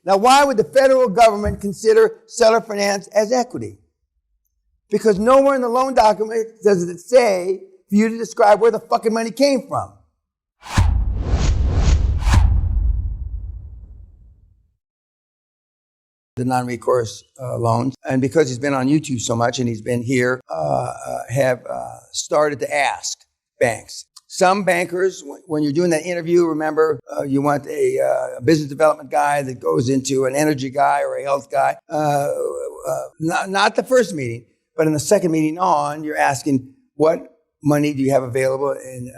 Now, why would the federal government consider seller finance as equity? Because nowhere in the loan document does it say for you to describe where the fucking money came from. The non-recourse loans, and because he's been on YouTube so much and he's been here, have started to ask banks. Some bankers, when you're doing that interview, remember, you want a business development guy that goes into an energy guy or a health guy. Not the first meeting, but in the second meeting on, you're asking, what money do you have available in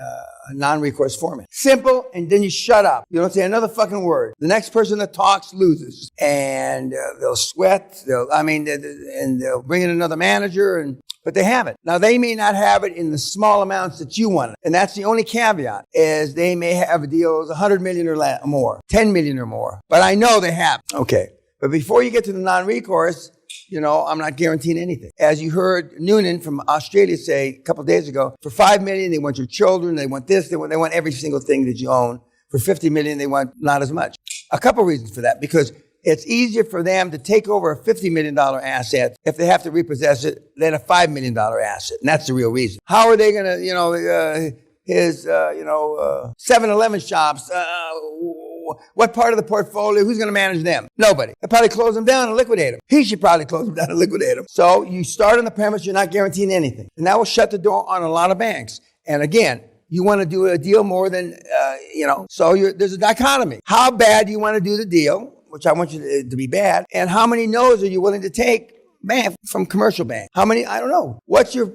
a non-recourse format? Simple, and then you shut up. You don't say another fucking word. The next person that talks loses. And they'll sweat, and they'll bring in another manager, but they have it. Now, they may not have it in the small amounts that you want. And that's the only caveat, is they may have deals 100 million or more, 10 million or more. But I know they have it. Okay. But before you get to the non-recourse, I'm not guaranteeing anything. As you heard Noonan from Australia say a couple of days ago, for $5 million, they want your children, they want this, they want every single thing that you own. For $50 million, they want not as much. A couple of reasons for that, because it's easier for them to take over a $50 million asset if they have to repossess it than a $5 million asset. And that's the real reason. How are they going to, his 7-Eleven shops, what part of the portfolio, who's going to manage them? Nobody. They'll probably close them down and liquidate them. He should probably close them down and liquidate them. So you start on the premise you're not guaranteeing anything. And that will shut the door on a lot of banks. And again, you want to do a deal more than, so there's a dichotomy. How bad do you want to do the deal, which I want you to be bad, and how many no's are you willing to take? Man, from commercial bank. How many? I don't know. What's your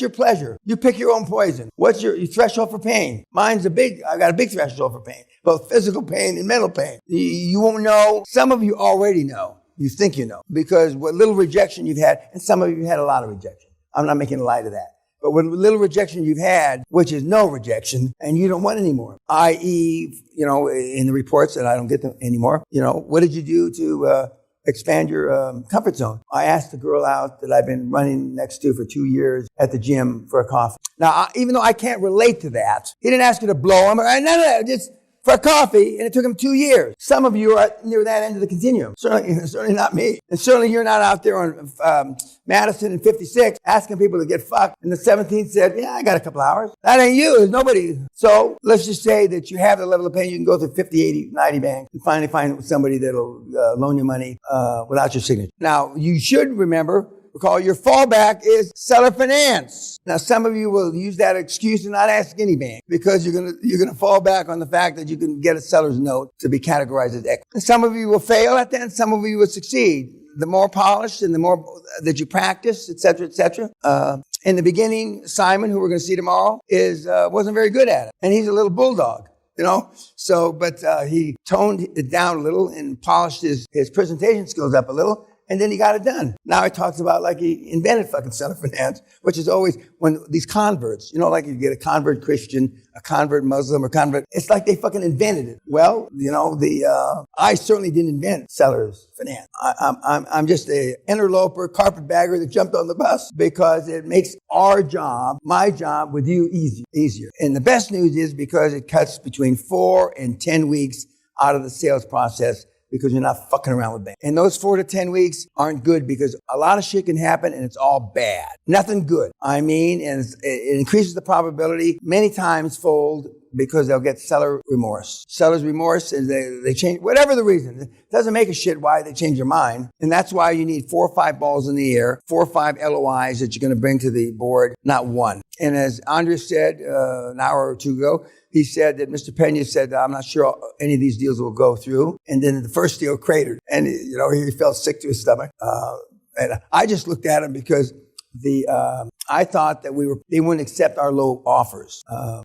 pleasure? You pick your own poison. What's your threshold for pain? I got a big threshold for pain, both physical pain and mental pain. You won't know. Some of you already know. You think you know, because what little rejection you've had, and some of you had a lot of rejection. I'm not making light of that. But what little rejection you've had, which is no rejection, and you don't want anymore, i.e., in the reports that I don't get them anymore, what did you do to expand your comfort zone? I asked the girl out that I've been running next to for 2 years at the gym for a coffee. Now, even though I can't relate to that, he didn't ask you to blow him. No, just for a coffee, and it took him 2 years. Some of you are near that end of the continuum. Certainly not me. And certainly you're not out there on Madison and 56 asking people to get fucked. And the 17th said, yeah, I got a couple hours. That ain't you. There's nobody. So let's just say that you have the level of pain. You can go through 50, 80, 90 banks and finally find somebody that'll loan you money without your signature. Now, you should recall your fallback is seller finance. Now, some of you will use that excuse and not ask any bank because you're gonna fall back on the fact that you can get a seller's note to be categorized as equity. And some of you will fail at that, and some of you will succeed. The more polished and the more that you practice, et cetera, et cetera. In the beginning, Simon, who we're going to see tomorrow, wasn't very good at it, and he's a little bulldog. So, but he toned it down a little and polished his presentation skills up a little. And then he got it done. Now he talks about like he invented fucking seller finance, which is always when these converts, like you get a convert Christian, a convert Muslim, it's like they fucking invented it. Well, I certainly didn't invent sellers finance. I'm just a interloper, carpetbagger that jumped on the bus because it makes my job with you easier. And the best news is because it cuts between 4 and 10 weeks out of the sales process, because you're not fucking around with banks. And those 4 to 10 weeks aren't good because a lot of shit can happen and it's all bad. Nothing good. And it increases the probability many times fold because they'll get seller remorse. Seller's remorse is they change, whatever the reason. It doesn't make a shit why they change your mind. And that's why you need 4 or 5 balls in the air, 4 or 5 LOIs that you're going to bring to the board, not one. And as Andres said an hour or two ago, he said that Mr. Pena said, I'm not sure any of these deals will go through. And then the first deal cratered. And, he felt sick to his stomach. And I just looked at him because I thought that they wouldn't accept our low offers.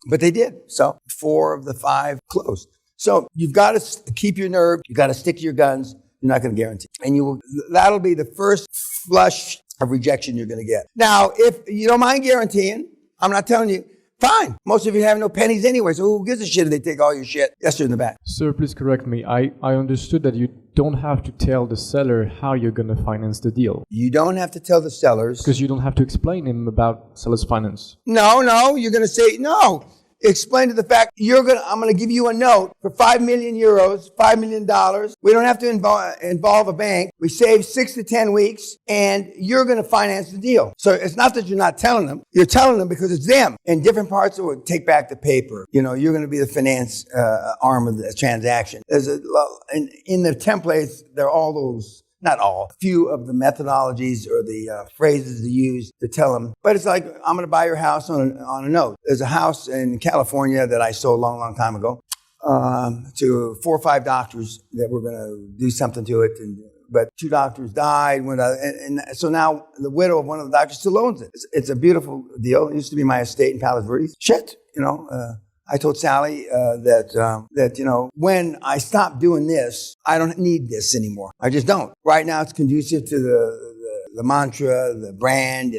But they did. So 4 of the 5 closed. So you've got to keep your nerve. You've got to stick to your guns. You're not going to guarantee. And that'll be the first flush of rejection you're going to get. Now, if you don't mind guaranteeing, I'm not telling you, fine. Most of you have no pennies anyway, so who gives a shit if they take all your shit? Yes, you're in the back. Sir, please correct me. I understood that you don't have to tell the seller how you're going to finance the deal. You don't have to tell the sellers. Because you don't have to explain him about seller's finance. No, you're going to say, no. explain to the fact I'm going to give you a note for 5 million euros, $5 million. We don't have to involve a bank. We save 6 to 10 weeks and you're going to finance the deal. So it's not that you're not telling them. You're telling them because it's them. And different parts of it, take back the paper. You're going to be the finance arm of the transaction. In the templates, there are all those, not all, few of the methodologies or the phrases to use to tell them. But it's like, I'm going to buy your house on a note. There's a house in California that I sold a long, long time ago to 4 or 5 doctors that were going to do something to it. But 2 doctors died. And so now the widow of one of the doctors still owns it. It's a beautiful deal. It used to be my estate in Palos Verdes. Shit, I told Sally that when I stop doing this, I don't need this anymore. I just don't. Right now, it's conducive to the mantra, the brand.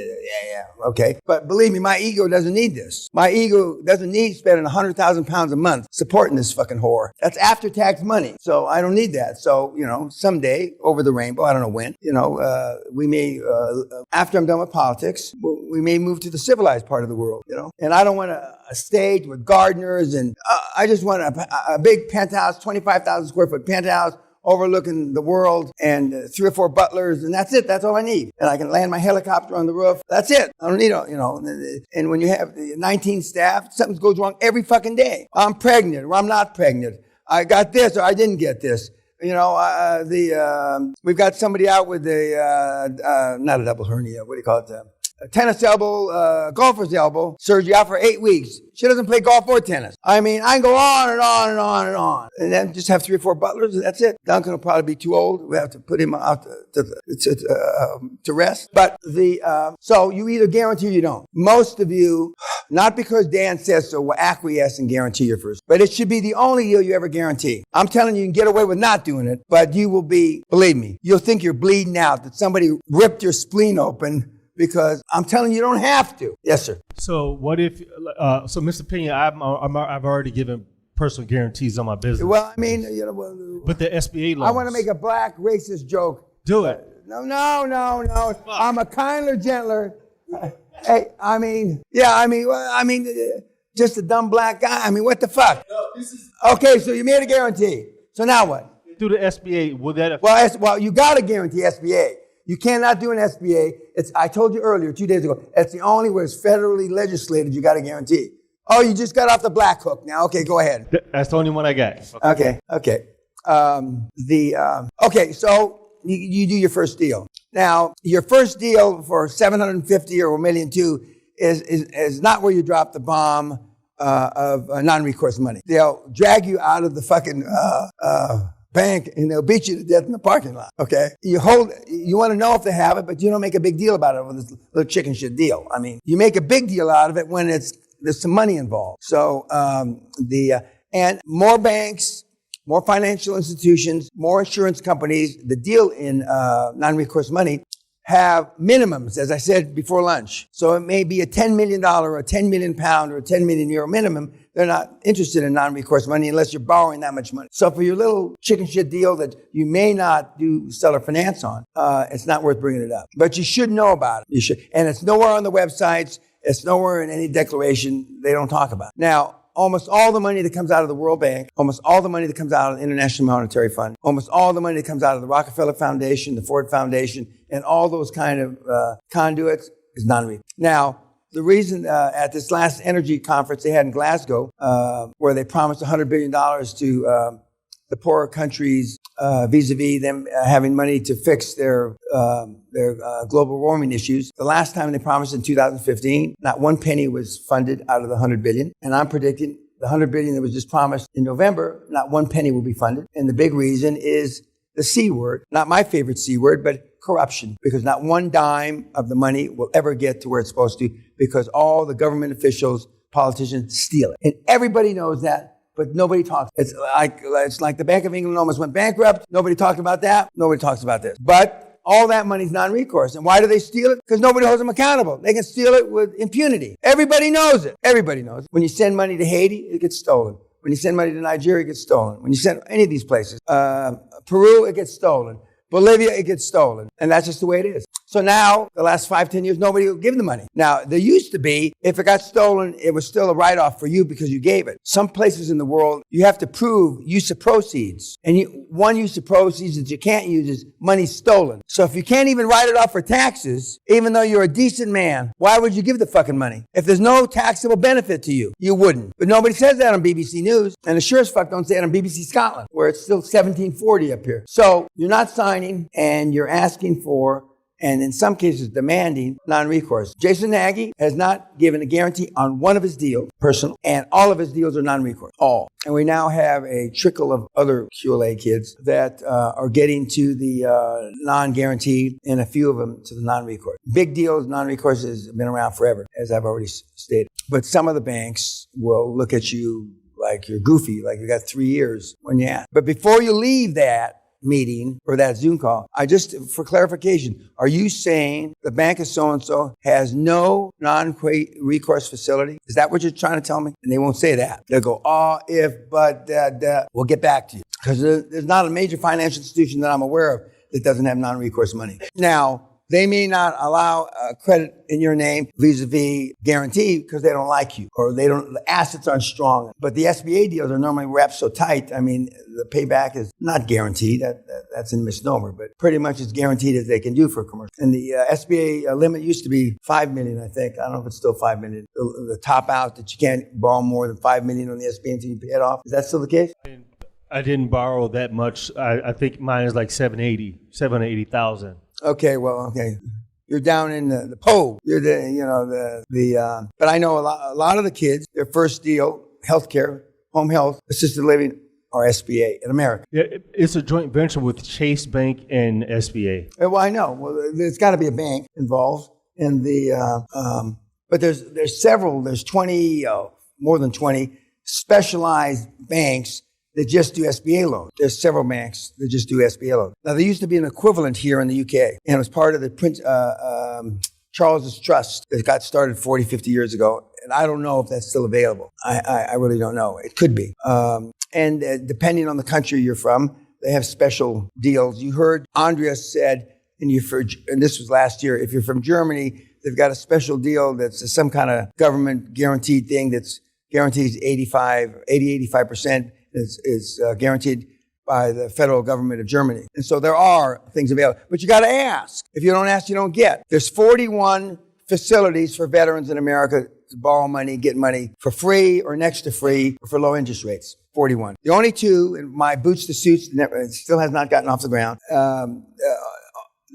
Okay. But believe me, my ego doesn't need this. My ego doesn't need spending 100,000 pounds a month supporting this fucking whore. That's after-tax money. So I don't need that. So, someday over the rainbow, I don't know when, we may, after I'm done with politics, we may move to the civilized part of the world, And I don't want a stage with gardeners and I just want a big penthouse, 25,000 square foot penthouse, overlooking the world and 3 or 4 butlers, and that's it. That's all I need. And I can land my helicopter on the roof. That's it. I don't need, and when you have 19 staff, something goes wrong every fucking day. I'm pregnant or I'm not pregnant. I got this or I didn't get this. We've got somebody out with not a double hernia. What do you call it? A tennis elbow, golfer's elbow, surgery out for 8 weeks. She doesn't play golf or tennis. I can go on and on and on and on. And then just have 3 or 4 butlers, and that's it. Duncan will probably be too old. We have to put him out to rest. But so you either guarantee or you don't. Most of you, not because Dan says so, will acquiesce and guarantee your first. But it should be the only deal you ever guarantee. I'm telling you, you can get away with not doing it, but you will be, believe me, you'll think you're bleeding out, that somebody ripped your spleen open. Because I'm telling you, you don't have to. Yes, sir. So what if? So, Mr. Pena, I've already given personal guarantees on my business. Well, but the SBA loans. I want to make a black racist joke. Do it. No. I'm a kinder, gentler. Hey, just a dumb black guy. What the fuck? No, okay, so you made a guarantee. So now what? Through the SBA, will that affect? Well, you got to guarantee SBA. You cannot do an SBA. I told you earlier, 2 days ago, it's the only where it's federally legislated you got to guarantee. Oh, you just got off the black hook now. Okay, go ahead. That's the only one I got. Okay. So you do your first deal. Now, your first deal for $750 or $1.2 million is not where you drop the bomb of non-recourse money. They'll drag you out of the fucking bank and they'll beat you to death in the parking lot. Okay. You want to know if they have it, but you don't make a big deal about it with this little chicken shit deal. You make a big deal out of it when there's some money involved. So, and more banks, more financial institutions, more insurance companies, the deal in, non-recourse money have minimums, as I said before lunch. So it may be a $10 million or a £10 million or a €10 million minimum. They're not interested in non-recourse money unless you're borrowing that much money. So for your little chicken shit deal that you may not do seller finance on, it's not worth bringing it up. But you should know about it. You should. And it's nowhere on the websites. It's nowhere in any declaration. They don't talk about it. Now, almost all the money that comes out of the World Bank, almost all the money that comes out of the International Monetary Fund, almost all the money that comes out of the Rockefeller Foundation, the Ford Foundation, and all those kind of conduits is non-recourse. Now, the reason at this last energy conference they had in Glasgow, where they promised $100 billion to the poorer countries vis-a-vis them having money to fix their global warming issues. The last time they promised in 2015, not one penny was funded out of the $100 billion. And I'm predicting the $100 billion that was just promised in November, not one penny will be funded. And the big reason is the C word, not my favorite C word, but corruption, because not one dime of the money will ever get to where it's supposed to, because all the government officials, politicians steal it. And everybody knows that, but nobody talks. It's like the Bank of England almost went bankrupt. Nobody talked about that. Nobody talks about this. But all that money's non-recourse. And why do they steal it? Because nobody holds them accountable. They can steal it with impunity. Everybody knows it. Everybody knows it. When you send money to Haiti, it gets stolen. When you send money to Nigeria, it gets stolen. When you send any of these places, Peru, it gets stolen. Bolivia, it gets stolen. And that's just the way it is. So now, the last 5-10 years, nobody will give the money. Now, there used to be, if it got stolen, it was still a write-off for you because you gave it. Some places in the world, you have to prove use of proceeds. And one use of proceeds that you can't use is money stolen. So if you can't even write it off for taxes, even though you're a decent man, why would you give the fucking money? If there's no taxable benefit to you, you wouldn't. But nobody says that on BBC News. And it sure as fuck don't say it on BBC Scotland, where it's still 1740 up here. So you're not signing and you're asking for, and in some cases demanding, non-recourse. Jason Nagy has not given a guarantee on one of his deals, personal, and all of his deals are non-recourse. All. And we now have a trickle of other QLA kids that are getting to the non-guaranteed, and a few of them to the non-recourse. Big deals, non-recourse has been around forever, as I've already stated. But some of the banks will look at you like you're goofy, like you got 3 years when you ask. But before you leave that meeting or that Zoom call, for clarification, are you saying the bank of so-and-so has no non-recourse facility? Is that what you're trying to tell me? And they won't say that. They'll go, if, but, we'll get back to you. Because there's not a major financial institution that I'm aware of that doesn't have non-recourse money. Now, they may not allow credit in your name vis-a-vis guarantee because they don't like you or the assets aren't strong. But the SBA deals are normally wrapped so tight. I mean, the payback is not guaranteed. That's a misnomer, but pretty much as guaranteed as they can do for commercial. And the SBA limit used to be $5 million, I think. I don't know if it's still $5 million. The top out that you can't borrow more than $5 million on the SBA until you pay it off. Is that still the case? I didn't borrow that much. I think mine is like 780,000. Okay, well, okay. You're down in the PO. You're but I know a lot of the kids, their first deal, healthcare, home health, assisted living, are SBA in America. Yeah, it's a joint venture with Chase Bank and SBA. Well, I know. Well, there's got to be a bank involved in but there's several, there's 20, more than 20 specialized banks that just do SBA loans. There's several banks that just do SBA loans. Now, there used to be an equivalent here in the UK, and it was part of the Prince Charles's Trust that got started 40, 50 years ago. And I don't know if that's still available. I really don't know. It could be. And depending on the country you're from, they have special deals. You heard Andreas said, and this was last year, if you're from Germany, they've got a special deal that's some kind of government guaranteed thing that's guarantees 85% is guaranteed by the federal government of Germany. And so there are things available. But you got to ask. If you don't ask, you don't get. There's 41 facilities for veterans in America to borrow money, get money for free or next to free or for low interest rates. 41. The only two, in my boots to suits, still has not gotten off the ground.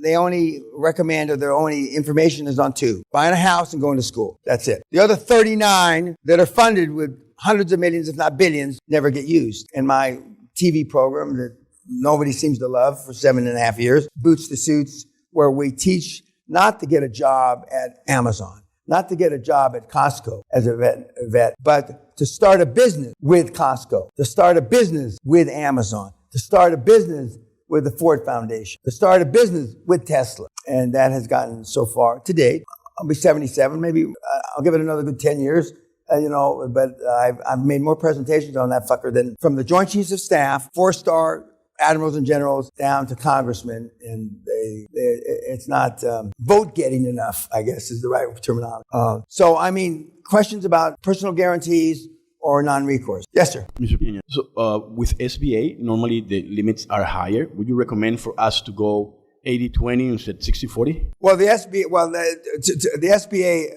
They only recommend, or their only information is on two. Buying a house and going to school. That's it. The other 39 that are funded with hundreds of millions, if not billions, never get used. And my TV program that nobody seems to love for 7.5 years, Boots to Suits, where we teach not to get a job at Amazon, not to get a job at Costco as a vet, but to start a business with Costco, to start a business with Amazon, to start a business with the Ford Foundation, to start a business with Tesla. And that has gotten so far to date. I'll be 77, maybe I'll give it another good 10 years. But I've made more presentations on that fucker than from the Joint Chiefs of Staff, 4-star admirals and generals down to congressmen, and it's not vote getting enough, I guess is the right terminology. So, I mean, questions about personal guarantees or non-recourse. Yes, sir. Mr. Pena. So with SBA, normally the limits are higher. Would you recommend for us to go 80-20 instead 60-40? Well, the SBA,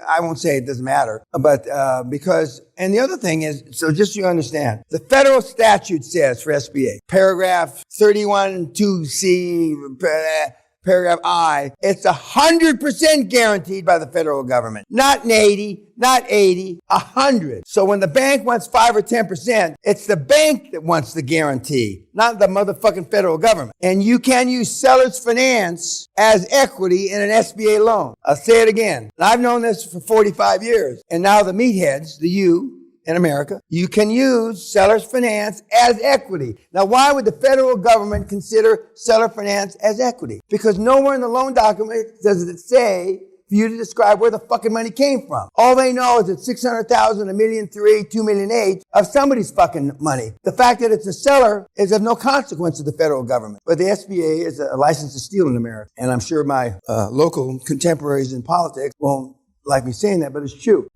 I won't say it doesn't matter, but because, and the other thing is, so just so you understand, the federal statute says for SBA, paragraph 31(2)(c), paragraph I, it's 100% guaranteed by the federal government. Not an 80, not 80, 100. So when the bank wants 5 or 10%, it's the bank that wants the guarantee, not the motherfucking federal government. And you can use seller's finance as equity in an SBA loan. I'll say it again. I've known this for 45 years. And now the meatheads, in America, you can use seller's finance as equity. Now, why would the federal government consider seller finance as equity? Because nowhere in the loan document does it say for you to describe where the fucking money came from. All they know is that 600,000, $1.3 million, $2.8 million of somebody's fucking money. The fact that it's a seller is of no consequence to the federal government. But the SBA is a license to steal in America. And I'm sure my local contemporaries in politics won't like me saying that, but it's true.